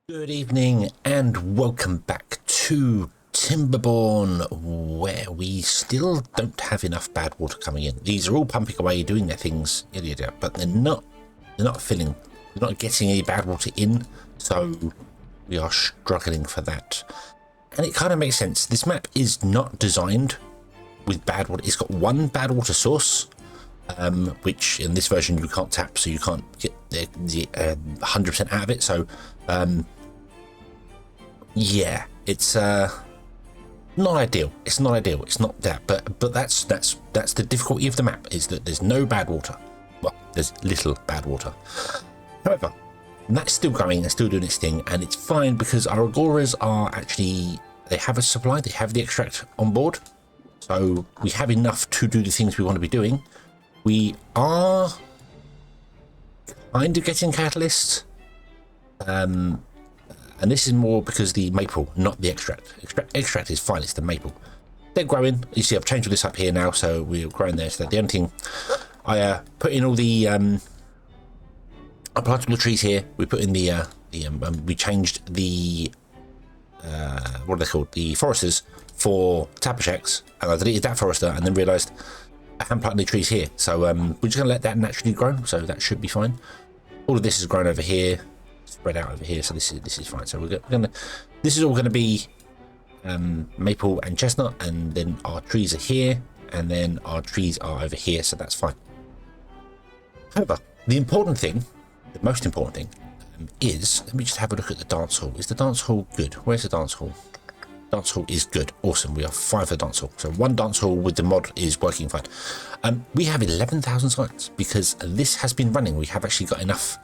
Good evening and welcome back to Timberborn, where we still don't have enough bad water coming in. These are all pumping away, doing their things, but they're not filling. They're not getting any bad water in, so we are struggling for that. And it kind of makes sense. This map is not designed with bad water. It's got one bad water source, which in this version you can't tap, so you can't get the 100% out of it. So yeah, it's not ideal. It's not ideal. It's not that, but that's the difficulty of the map, is that there's no bad water. Well, there's little bad water. However, that's still going and still doing its thing, and it's fine because our agoras are actually, they have a supply, they have the extract on board, so we have enough to do the things we want to be doing. We are kind of getting catalysts, and this is more because the maple, not the extract. Extract is fine, it's the maple. They're growing. You see I've changed all this up here now, so we're growing there. So the only thing, I put in all the, I planted all the trees here. We put in we changed the, what are they called? The foresters for tapacheks, and I deleted that forester and then realised I haven't planted any trees here. So we're just going to let that naturally grow, so that should be fine. All of this is grown over here, spread out over here, so this is fine. So we're gonna, this is all going to be maple and chestnut, and then our trees are here, and then our trees are over here, so that's fine. However, the important thing, the most important thing, is, let me just have a look at the dance hall. Is the dance hall good? Where's the dance hall? Dance hall is good. Awesome. We have 5 for the dance hall. So 1 dance hall with the mod is working fine. We have 11,000 sites because this has been running. We have actually got enough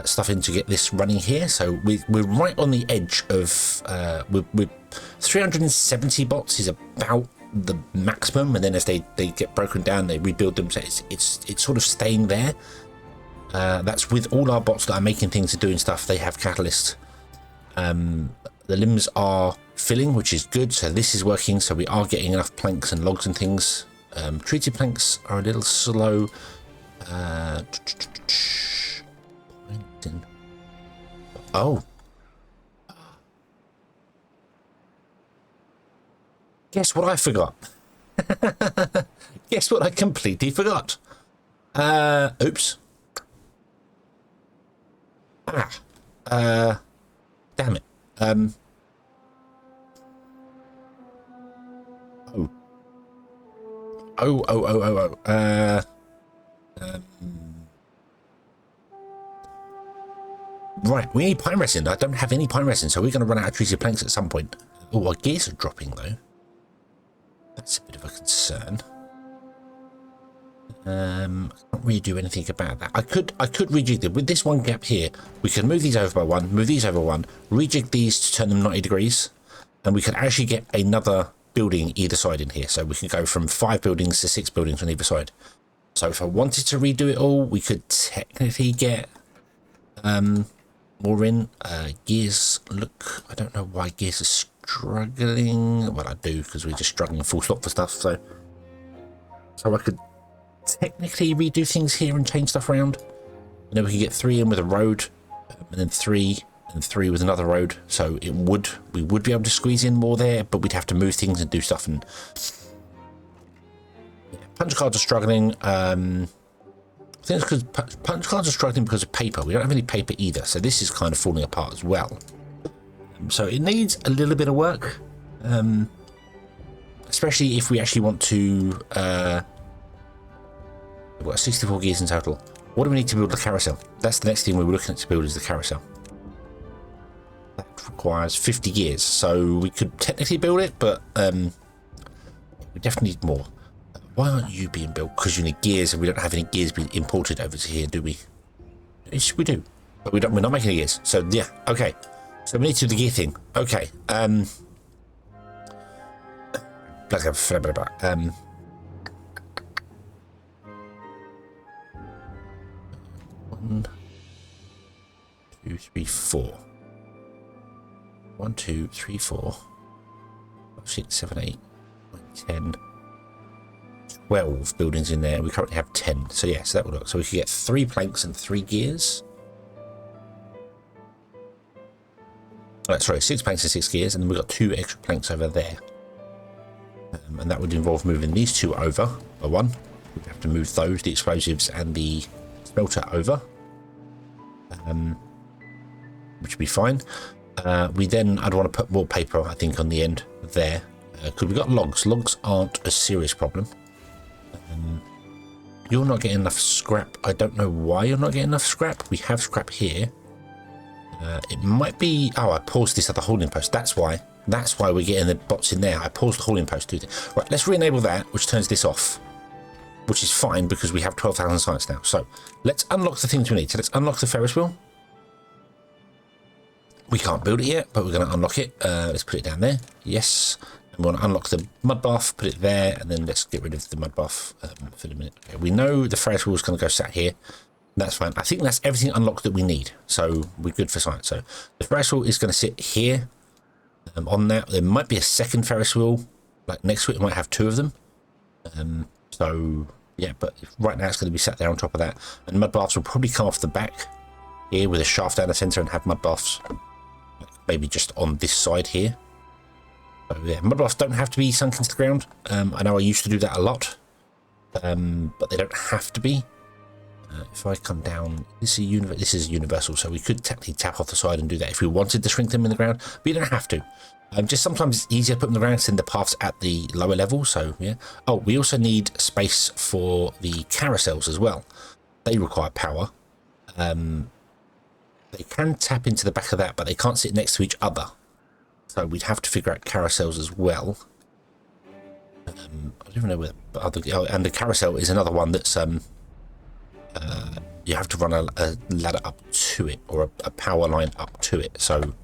stuff in to get this running here. So we're right on the edge of, we're 370 bots is about the maximum, and then as they get broken down, they rebuild them. So it's sort of staying there. That's with all our bots that are making things and doing stuff. They have catalysts. The limbs are filling, which is good, so this is working, so we are getting enough planks and logs and things. Treated planks are a little slow. Oh, guess what I forgot? Guess what I completely forgot? Oops. Damn it. Right, we need pine resin. I don't have any pine resin, so we're going to run out of treated planks at some point. Oh, our gears are dropping though. That's a bit of a concern. I can't really do anything about that. I could rejig them with this one gap here. We can move these over by 1, move these over 1, rejig these to turn them 90 degrees, and we could actually get another building either side in here. So we could go from 5 buildings to 6 buildings on either side. So if I wanted to redo it all, we could technically get more in. Gears, look, I don't know why gears are struggling. Well, I do, because we're just struggling full stop for stuff. So I could technically redo things here and change stuff around, and then we could get 3 in with a road, and then 3 and 3 with another road. So we would be able to squeeze in more there, but we'd have to move things and do stuff. And yeah, punch cards are struggling. I think it's because punch cards are struggling because of paper. We don't have any paper either, so this is kind of falling apart as well. So it needs a little bit of work, especially if we actually want to. We've got 64 gears in total. What do we need to build the carousel? That's the next thing we were looking at to build, is the carousel. That requires 50 gears, so we could technically build it, but we definitely need more. Why aren't you being built? Because you need gears, and we don't have any gears being imported over to here, do we? Yes, we do, but we're not making any gears. So yeah, okay. So we need to do the gear thing. Okay. Let's go. 1, 2, 3, 4. 1, 2, 3, 4, 5, 6, 7, 8, 9, 10, 12 buildings in there. We currently have 10. So yes, that would work. So we could get 3 planks and 3 gears. Sorry, 6 planks and 6 gears, and then we've got 2 extra planks over there. And that would involve moving these 2 over by 1. We'd have to move those, the explosives and the smelter over, which would be fine. I'd want to put more paper, I think, on the end there, because we've got logs. Logs aren't a serious problem. You're not getting enough scrap. I don't know why you're not getting enough scrap. We have scrap here. It might be... Oh, I paused this at the holding post. That's why. That's why we're getting the bots in there. I paused the holding post. Right, let's re-enable that, which turns this off, which is fine because we have 12,000 sites now. So let's unlock the things we need. So let's unlock the Ferris wheel. We can't build it yet, but we're going to unlock it. Let's put it down there. Yes. And we want to unlock the mud bath, put it there, and then let's get rid of the mud bath for the minute. Okay, we know the Ferris wheel is going to go sat here. That's fine. I think that's everything unlocked that we need. So we're good for science. So the Ferris wheel is going to sit here on that. There might be a second Ferris wheel like next to it. It might have 2 of them. So yeah, but right now it's going to be sat there on top of that. And mud baths will probably come off the back here with a shaft down the center and have mud baths maybe just on this side here. So yeah, mud baths don't have to be sunk into the ground. I know I used to do that a lot, but they don't have to be. If I come down, this is universal, so we could technically tap off the side and do that if we wanted to shrink them in the ground, but you don't have to. Just sometimes it's easier to put them in the ground since the paths at the lower level, so yeah. Oh, we also need space for the carousels as well. They require power. They can tap into the back of that, but they can't sit next to each other. So we'd have to figure out carousels as well. I don't even know where the other... Oh, and the carousel is another one that's... you have to run a ladder up to it, or a power line up to it. So I'm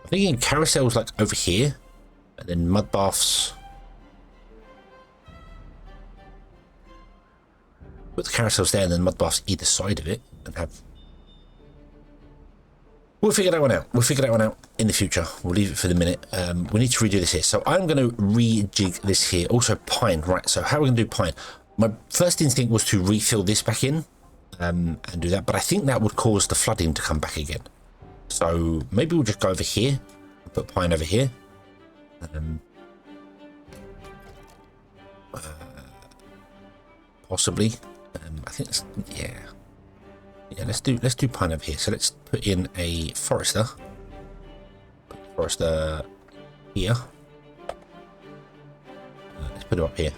thinking carousels like over here, and then mud baths. Put the carousels there, and then mud baths either side of it, and have. We'll figure that one out. We'll figure that one out in the future. We'll leave it for the minute. We need to redo this here. So I'm going to rejig this here. Also pine, right? So how are we going to do pine? My first instinct was to refill this back in and do that, but I think that would cause the flooding to come back again. So maybe we'll just go over here and put pine over here. Possibly. I think it's, yeah. Let's do pine over here. So let's put in a forester. Put the forester here. Let's put it up here.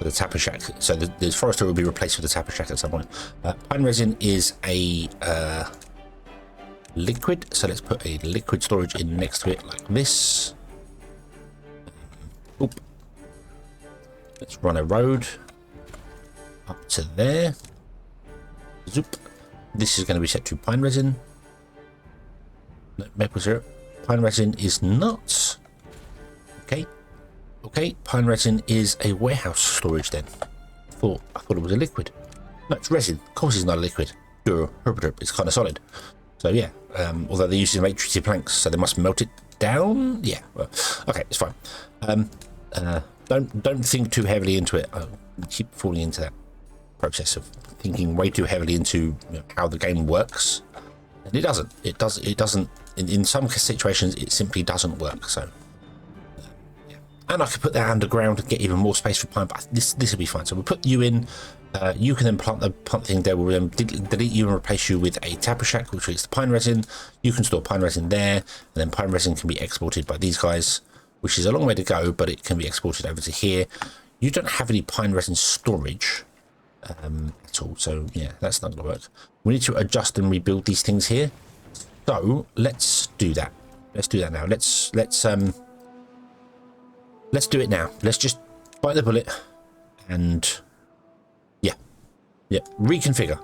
The tapper shack, so the forester will be replaced with the tapper shack at some point. Pine resin is a liquid, so let's put a liquid storage in next to it like this. Oop. Let's run a road up to there. Zoop. This is going to be set to pine resin. No, maple syrup. Pine resin is not. Okay. Okay, pine resin is a warehouse storage then. I thought it was a liquid. No, it's resin. Of course it's not a liquid. It's kind of solid. So yeah, although they're using matrixy planks, so they must melt it down. Yeah, well, okay, it's fine. Don't think too heavily into it. I keep falling into that process of thinking way too heavily into how the game works. And it doesn't. It doesn't. In some situations, it simply doesn't work. So. And I could put that underground and get even more space for pine, but this will be fine. So we'll put you in. You can then plant the thing there. We'll then delete you and replace you with a tapper shack, which is the pine resin. You can store pine resin there, and then pine resin can be exported by these guys, which is a long way to go, but it can be exported over to here. You don't have any pine resin storage at all, so yeah, that's not going to work. We need to adjust and rebuild these things here. So let's do that. Let's do that now. Let's do it now. Let's just bite the bullet and yeah, reconfigure.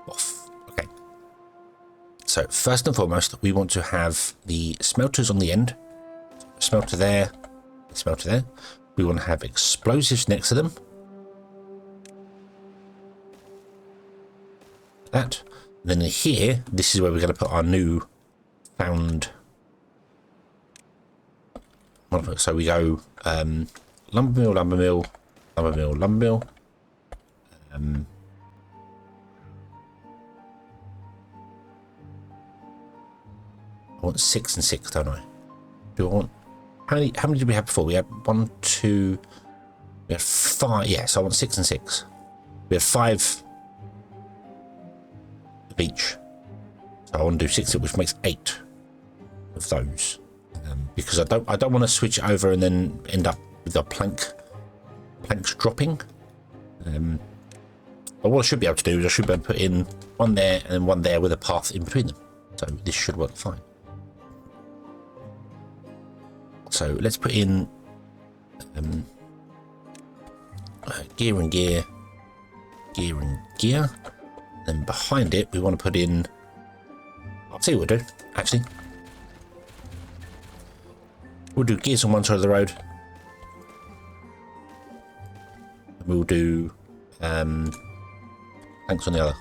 Off. Okay. So first and foremost, we want to have the smelters on the end. Smelter there, smelter there. We want to have explosives next to them. That. And then here, this is where we're going to put our new found. So we go lumber mill, lumber mill, lumber mill, lumber mill. I want 6 and 6, don't I? Do I want... How many did we have before? We had 1, 2... We had 5. Yeah, so I want 6 and 6. We have 5 of each. So I want to do 6, which makes 8 of those. Because I don't want to switch it over and then end up with the planks dropping. But what I should be able to do is I should be able to put in one there and then one there with a path in between them. So this should work fine. So let's put in gear and gear, gear and gear. Then behind it, we want to put in... I'll see what we'll do, actually. We'll do gears on one side of the road. We'll do planks on the other.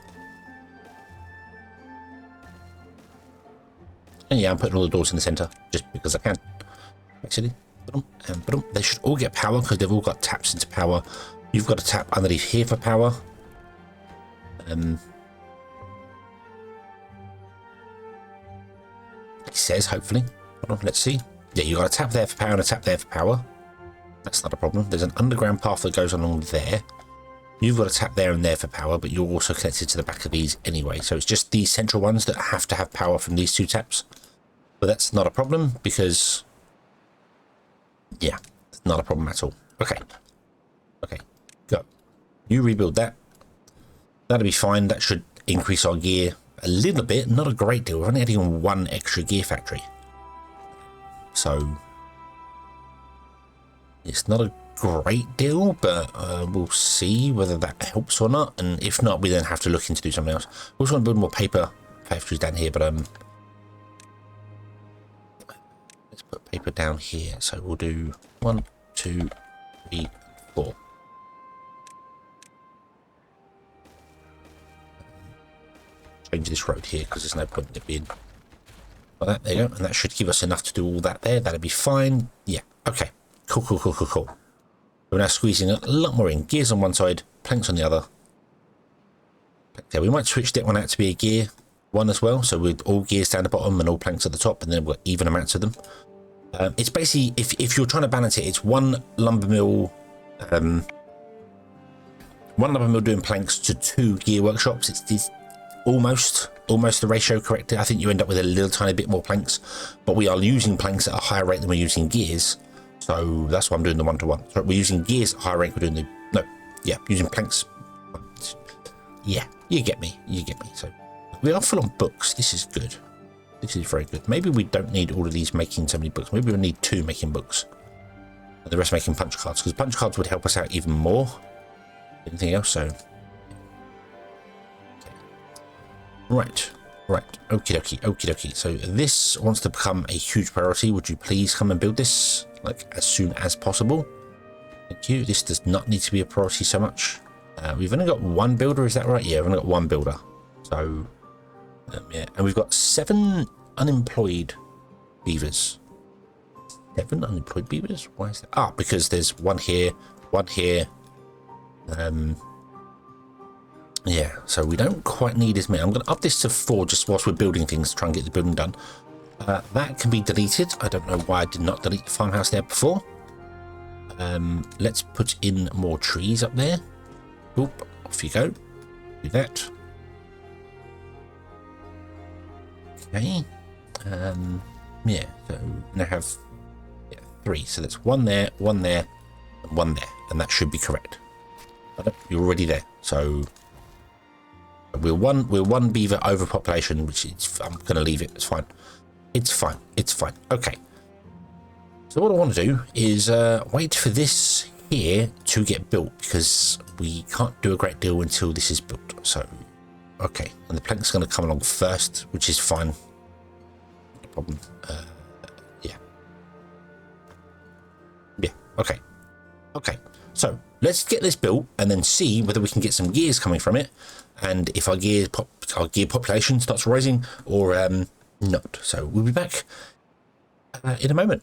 And yeah, I'm putting all the doors in the centre, just because I can. Actually, they should all get power, because they've all got taps into power. You've got a tap underneath here for power. It says, hopefully. Hold on, let's see. Yeah, you've got a tap there for power and a tap there for power. That's not a problem. There's an underground path that goes along there. You've got a tap there and there for power, but you're also connected to the back of these anyway. So it's just these central ones that have to have power from these 2 taps. But that's not a problem because... Yeah, it's not a problem at all. Okay. Okay, go. You rebuild that. That'll be fine. That should increase our gear a little bit. Not a great deal. We're only adding 1 extra gear factory. So... It's not a great deal, but we'll see whether that helps or not. And if not, we then have to look into do something else. We also want to build more paper factories down here, but let's put paper down here. So we'll do 1, 2, 3, 4. Change this road here because there's no point in it being like that. There you go, and that should give us enough to do all that there. That'll be fine. Yeah. Okay. Cool, cool, cool, cool, cool. We're now squeezing a lot more in. Gears on one side, planks on the other. Okay, we might switch that one out to be a gear one as well. So with all gears down the bottom and all planks at the top, and then we've got even amounts of them. It's basically, if you're trying to balance it, it's one lumber mill doing planks to 2 gear workshops. It's almost the ratio correct. I think you end up with a little tiny bit more planks, but we are using planks at a higher rate than we're using gears. So that's why I'm doing the 1-to-1. So we're using gears at high rate. We're doing using planks. Yeah, you get me. You get me. So we are full on books. This is good. This is very good. Maybe we don't need all of these making so many books. Maybe we need 2 making books, and the rest making punch cards, because punch cards would help us out even more. Anything else? So right. Okie dokie. So this wants to become a huge priority. Would you please come and build this like as soon as possible? Thank you. This does not need to be a priority so much. We've only got 1 builder, is that right? Yeah, we've only got 1 builder. So yeah, and we've got 7 unemployed beavers. 7 unemployed beavers? Why is that? Ah, because there's 1 here, 1 here. Yeah, so we don't quite need as many. I'm going to up this to 4 just whilst we're building things to try and get the building done. That can be deleted. I don't know why I did not delete the farmhouse there before. Let's put in more trees up there. Oop, off you go. Do that. Okay. Yeah, so now have 3. So that's 1 there, 1 there, and 1 there. And that should be correct. But you're already there. So... We're one beaver overpopulation, which is, I'm going to leave it. It's fine. It's fine. Okay. So what I want to do is wait for this here to get built, because we can't do a great deal until this is built. So, okay. And the plank's going to come along first, which is fine. No problem. Yeah. Yeah. Okay. So let's get this built and then see whether we can get some gears coming from it. And if our gear population starts rising or not. So we'll be back in a moment.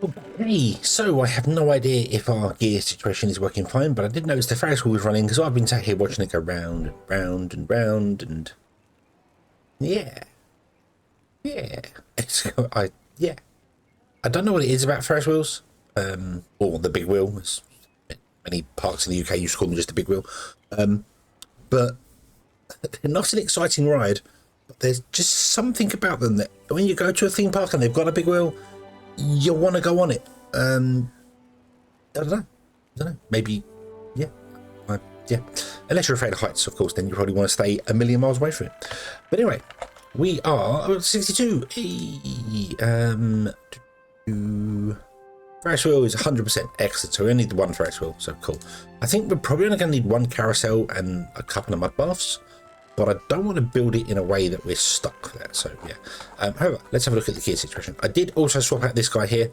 Okay, so I have no idea if our gear situation is working fine, but I did notice the Ferris wheel was running, because I've been sat here watching it go round and round and round, and Yeah. Yeah. Yeah. I don't know what it is about Ferris wheels, or the big wheel, as many parks in the UK used to call them just a big wheel. But they're not an exciting ride, but there's just something about them that when you go to a theme park and they've got a big wheel, you want to go on it. I don't know. Maybe, yeah. Yeah. Unless you're afraid of heights, of course, then you probably want to stay a million miles away from it. But anyway, we are 62. Ferris wheel is 100% excellent, so we only need one Ferris wheel, so cool. I think we're probably only going to need one carousel and a couple of mud baths, but I don't want to build it in a way that we're stuck there, so yeah. However, let's have a look at the gear situation. I did also swap out this guy here.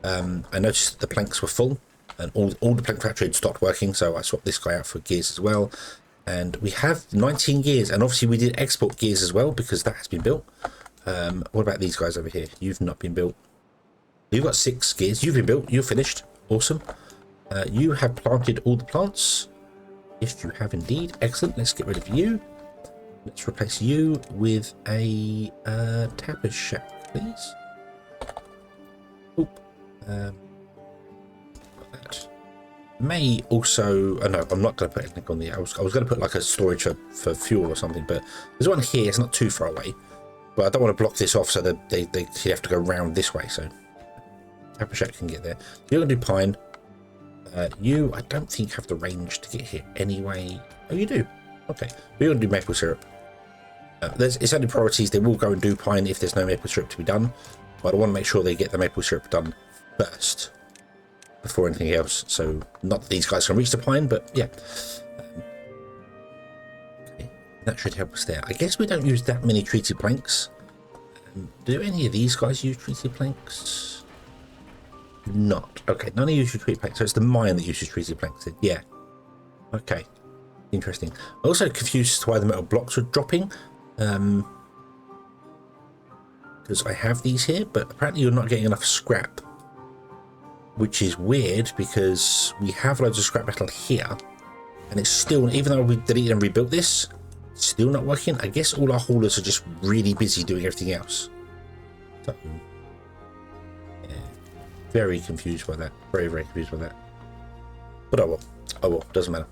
I noticed that the planks were full, and all the plank factory had stopped working, so I swapped this guy out for gears as well. And we have 19 gears, and obviously we did export gears as well, because that has been built. What about these guys over here? You've not been built. You've got 6 gears. You've been built. You're finished. Awesome. You have planted all the plants. Yes, you have indeed. Excellent. Let's get rid of you. Let's replace you with a tapper shack, please. Oop. That. May also... Oh, no, I'm not going to put anything on the... I was going to put like a storage for fuel or something, but there's one here. It's not too far away. But I don't want to block this off so that they have to go round this way, so... Tapper shack can get there. You're going to do pine. You, I don't think, have the range to get here anyway. Oh, you do. Okay. We're going to do maple syrup. It's only priorities. They will go and do pine if there's no maple syrup to be done. But I want to make sure they get the maple syrup done first before anything else. So, not that these guys can reach the pine, but yeah. Okay. That should help us there. I guess we don't use that many treated planks. Do any of these guys use treated planks? Not. Okay, none of you use treated planks. So it's the mine that uses treated planks. Yeah. Okay. Interesting. I'm also confused as to why the metal blocks are dropping. Because I have these here, but apparently you're not getting enough scrap. Which is weird because we have loads of scrap metal here. And it's still, even though we deleted and rebuilt this, it's still not working. I guess all our haulers are just really busy doing everything else. So... very confused by that. Very, very confused by that. But oh well, doesn't matter.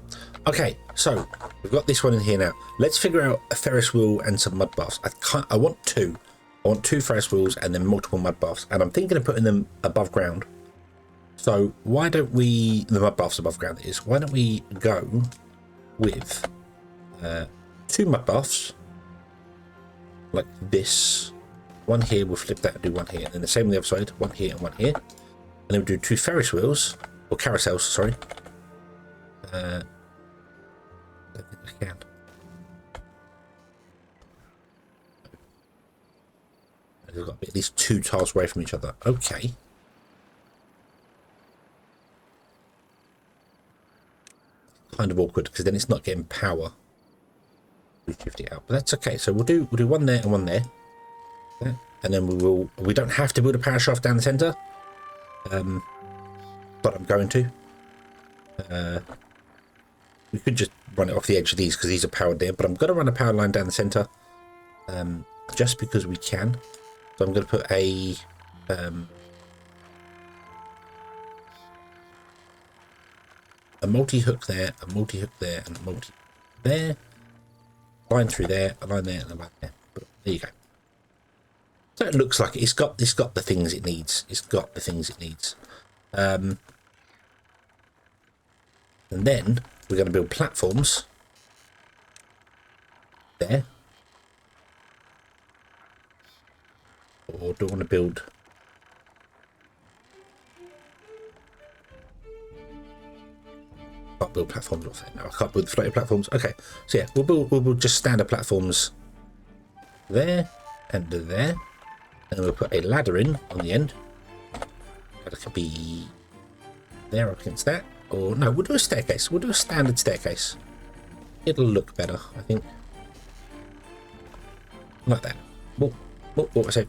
Okay, so we've got this one in here now. Let's figure out a Ferris wheel and some mud baths. I want two. I want 2 Ferris wheels and then multiple mud baths. And I'm thinking of putting them above ground. So why don't we, the mud baths above ground is, why don't we go with 2 mud baths like this. One here, we'll flip that and do one here. And then the same on the other side, one here and one here. And then we'll do 2 Ferris wheels, or carousels, sorry. I don't think I can. We've got to be at least 2 tiles away from each other. Okay. Kind of awkward, because then it's not getting power. We shift it out, but that's okay. So we'll do one there and one there. Okay. And then we don't have to build a power shaft down the centre. But I'm going to. We could just run it off the edge of these because these are powered there, but I'm going to run a power line down the centre, just because we can. So I'm going to put a multi-hook there, a multi-hook there, and a multi there. Line through there, a line there, and a line there. But there you go. So it looks like it's got the things it needs. It's got the things it needs. And then we're going to build platforms there. Or do I want to build... I can't build platforms off there. No, I can't build floating platforms. Okay, so yeah, we'll build just standard platforms there and there. And we'll put a ladder in on the end. That could be there up against that. Or no, we'll do a staircase. We'll do a standard staircase. It'll look better, I think. Like that. What was it?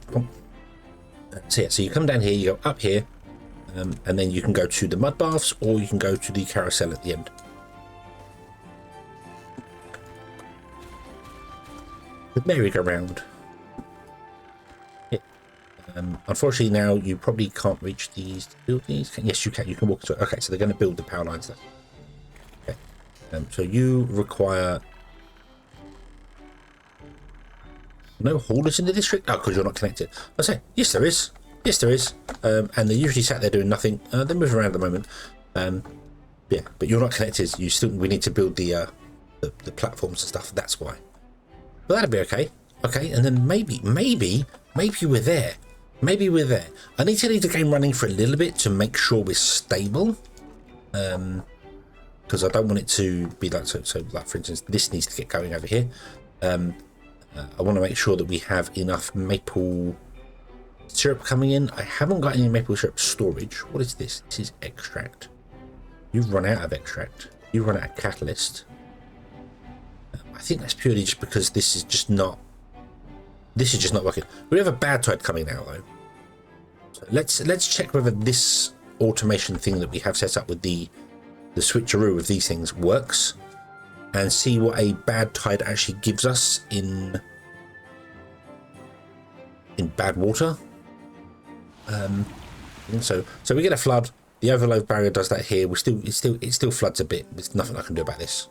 So yeah, so you come down here, you go up here, and then you can go to the mud baths, or you can go to the carousel at the end. The merry-go-round. Yeah. Unfortunately, now you probably can't reach these to build these. Yes, you can. You can walk through. Okay, so they're going to build the power lines there. Okay. So you require no haulers in the district? Oh, because you're not connected. I say, yes, there is. Yes, there is. And they're usually sat there doing nothing. They're moving around at the moment. Yeah, but you're not connected. We need to build the platforms and stuff. That's why. But that'll be okay. Okay, and then maybe we're there. Maybe we're there. I need to leave the game running for a little bit to make sure we're stable. Because I don't want it to be like so. Like for instance, this needs to get going over here. I want to make sure that we have enough maple syrup coming in. I haven't got any maple syrup storage. What is this? This is extract. You've run out of extract. You run out of catalyst. I think that's purely just because this is just not working. We have a bad tide coming now though. So let's check whether this automation thing that we have set up with the switcheroo of these things works, and see what a bad tide actually gives us in bad water. So we get a flood. The overload barrier does that here. It still floods a bit. There's nothing I can do about this.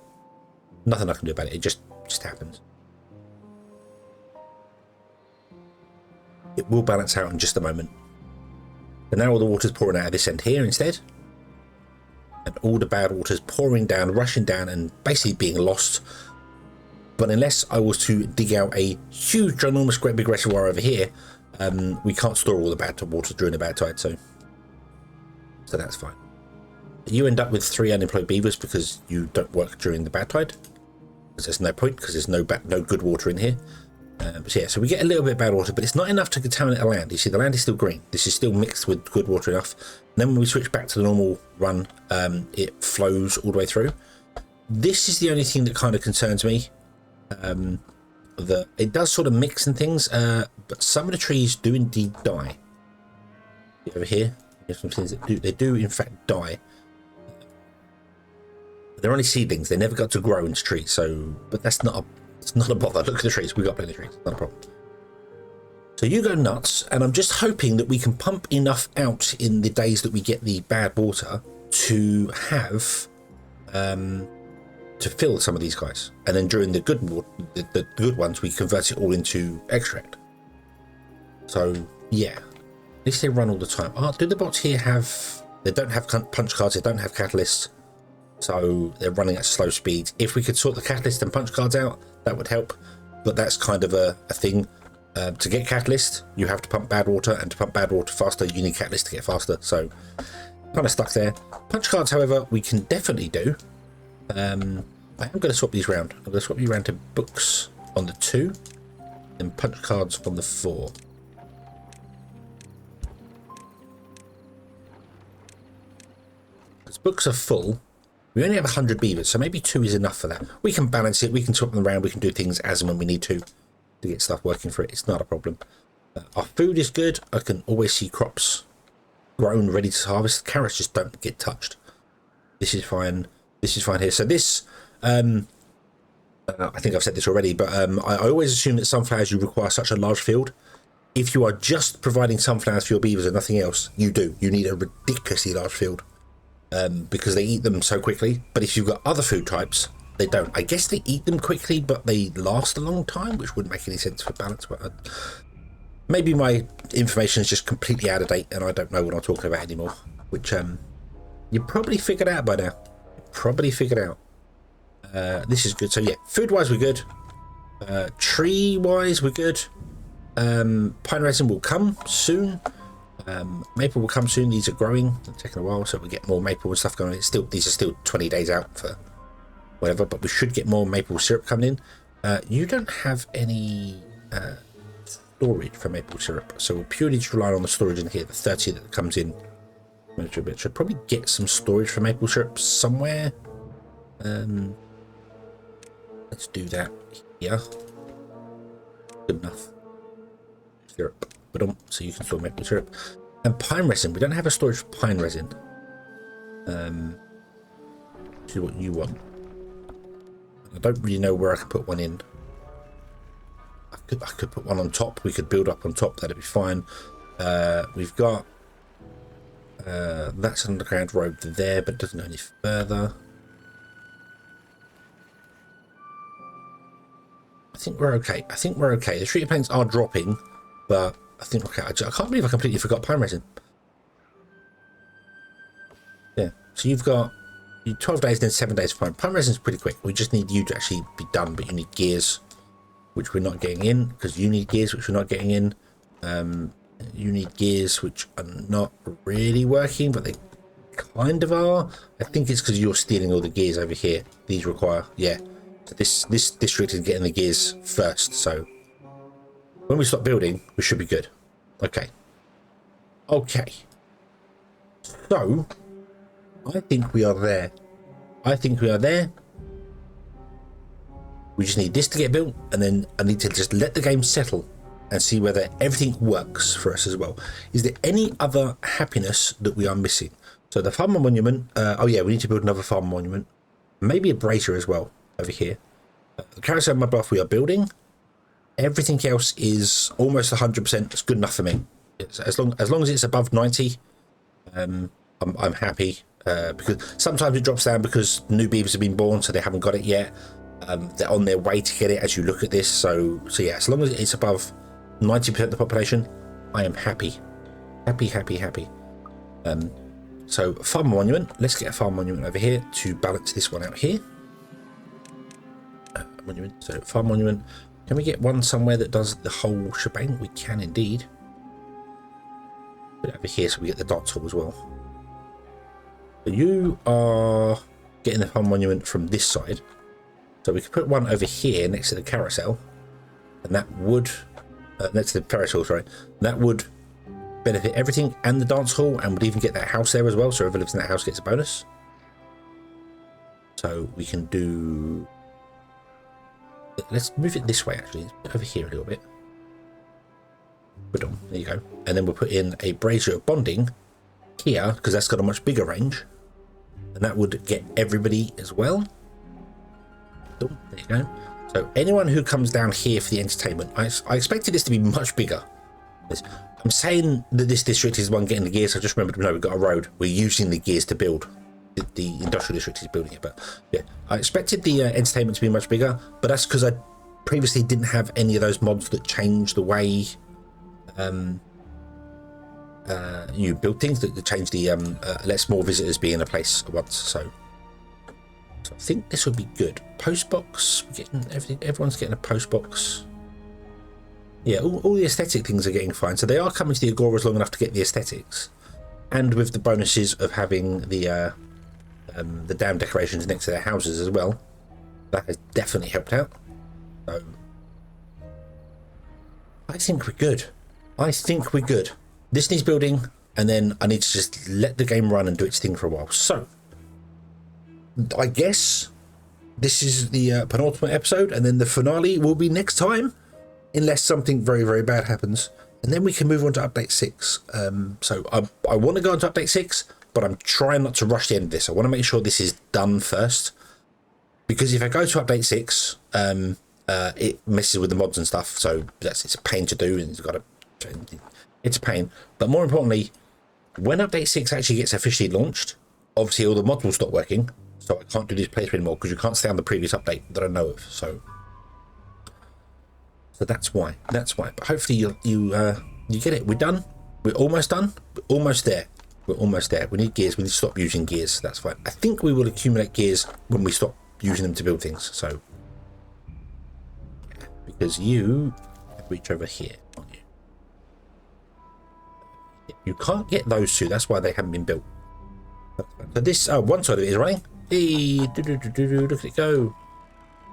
Nothing I can do about it. It just happens. It will balance out in just a moment. And now all the water's pouring out of this end here instead. And all the bad water's pouring down, rushing down, and basically being lost. But unless I was to dig out a huge, ginormous, great big reservoir over here, we can't store all the bad water during the bad tide, so that's fine. You end up with 3 unemployed beavers because you don't work during the bad tide. Because there's no point, because there's no good water in here. But yeah, so we get a little bit of bad water, but it's not enough to contaminate the land. You see, the land is still green. This is still mixed with good water enough. And then when we switch back to the normal run, it flows all the way through. This is the only thing that kind of concerns me. It does sort of mix and things, but some of the trees do indeed die. Over here, there's some things that they do in fact die. They're only seedlings. They never got to grow into trees. So, but it's not a bother. Look at the trees. We've got plenty of trees. Not a problem. So you go nuts, and I'm just hoping that we can pump enough out in the days that we get the bad water to have to fill some of these guys, and then during the good water, the good ones, we convert it all into extract. So yeah, at least they run all the time. Do the bots here have? They don't have punch cards. They don't have catalysts. So they're running at slow speeds. If we could sort the catalyst and punch cards out, that would help. But that's kind of a thing. To get catalyst, you have to pump bad water, and to pump bad water faster, you need catalyst to get faster. So kind of stuck there. Punch cards, however, we can definitely do. I am going to swap these around. I'm going to swap you around to books on the 2, and punch cards on the 4. Because books are full. We only have 100 beavers, so maybe 2 is enough for that. We can balance it, we can swap them around, we can do things as and when we need to get stuff working for it. It's not a problem. Our food is good. I can always see crops grown, ready to harvest. Carrots just don't get touched. This is fine. This is fine here. So this, I think I've said this already, but I always assume that sunflowers, you require such a large field. If you are just providing sunflowers for your beavers and nothing else, you do. You need a ridiculously large field. Because they eat them so quickly. But if you've got other food types, they don't. I guess they eat them quickly, but they last a long time, which wouldn't make any sense for balance. But maybe my information is just completely out of date and I don't know what I'm talking about anymore. Which you probably figured out by now. This is good. So yeah, food-wise we're good. Tree-wise we're good. Pine resin will come soon. Maple will come soon. These are growing. It's taking a while, so we get more maple and stuff going on. These are still 20 days out for whatever, but we should get more maple syrup coming in. You don't have any storage for maple syrup, so we'll purely just rely on the storage in here, the 30 that comes in. Should probably get some storage for maple syrup somewhere. Let's do that here. Good enough. Syrup. So you can store maple syrup. And pine resin. We don't have a storage for pine resin. See what you want. I don't really know where I can put one in. I could put one on top. We could build up on top. That'd be fine. We've got that's an underground road there, but it doesn't go any further. I think we're okay. I think we're okay. The treated plains are dropping, but I think okay. I can't believe I completely forgot pine resin. Yeah. So you've got 12 days, then 7 days for pine. Pine resin is pretty quick. We just need you to actually be done, but you need gears, which we're not getting in, because you need gears, which we're not getting in. You need gears, which are not really working, but they kind of are. I think it's because you're stealing all the gears over here. These require, yeah. So this district is getting the gears first. So when we stop building, we should be good. Okay. Okay. So I think we are there. I think we are there. We just need this to get built, and then I need to just let the game settle and see whether everything works for us as well. Is there any other happiness that we are missing? So the farmer monument, oh yeah, we need to build another farmer monument. Maybe a brazier as well over here. The carousel mud bath we are building. Everything else is almost 100%. It's good enough for me. It's, as long as it's above 90, I'm happy. Because sometimes it drops down because new beavers have been born, so they haven't got it yet. They're on their way to get it as you look at this. So yeah, as long as it's above 90% of the population, I am happy. Happy. So farm monument. Let's get a farm monument over here to balance this one out here. Monument. So farm monument. Can we get one somewhere that does the whole shebang? We can indeed. Put it over here so we get the dots hole as well. So you are getting the farm monument from this side. So we could put one over here next to the carousel, and that would next to the Ferris hall, sorry, that would benefit everything and the dance hall, and would even get that house there as well, so whoever lives in that house gets a bonus. So we can do, let's move it this way actually, over here a little bit. There you go. And then we'll put in a brazier of bonding here, because that's got a much bigger range, and that would get everybody as well. There you go. So anyone who comes down here for the entertainment, I expected this to be much bigger. I'm saying that this district is the one getting the gears. I just remembered, no, we've got a road. We're using the gears to build. The industrial district is building it, but yeah, I expected the entertainment to be much bigger, but that's because I previously didn't have any of those mods that change the way you build things, that change the lets more visitors be in a place at once. So I think this would be good. Post box, we're getting everything. Everyone's getting a post box. Yeah, all the aesthetic things are getting fine. So they are coming to the agoras long enough to get the aesthetics, and with the bonuses of having the dam decorations next to their houses as well, that has definitely helped out. So I think we're good. I think we're good. This needs building, and then I need to just let the game run and do its thing for a while. So I guess this is the penultimate episode, and then the finale will be next time, unless something very, very bad happens, and then we can move on to update 6. So I want to go on to update 6, but I'm trying not to rush the end of this. I want to make sure this is done first, because if I go to update 6, it messes with the mods and stuff, so it's a pain to do, and it's a pain. But more importantly, when update 6 actually gets officially launched, obviously all the mods will stop working, so I can't do this playthrough anymore, because you can't stay on the previous update that I know of. So that's why. But hopefully you get it. We're done. We're almost done. We're almost there. We need gears. We need to stop using gears. That's fine. I think we will accumulate gears when we stop using them to build things. So because you reach over here, aren't you? You can't get those two. That's why they haven't been built. So this one side of it is running. Hey, look at it go.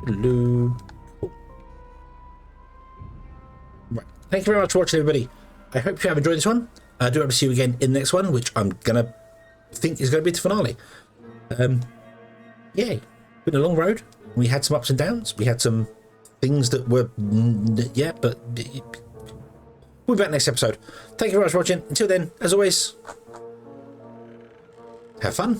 Hello. Cool. Right. Thank you very much for watching, everybody. I hope you have enjoyed this one. I do hope to see you again in the next one, which I'm gonna think is gonna be the finale. Yeah, been a long road. We had some ups and downs. We had some things that were but we'll be back next episode. Thank you very much for watching. Until then, as always, have fun.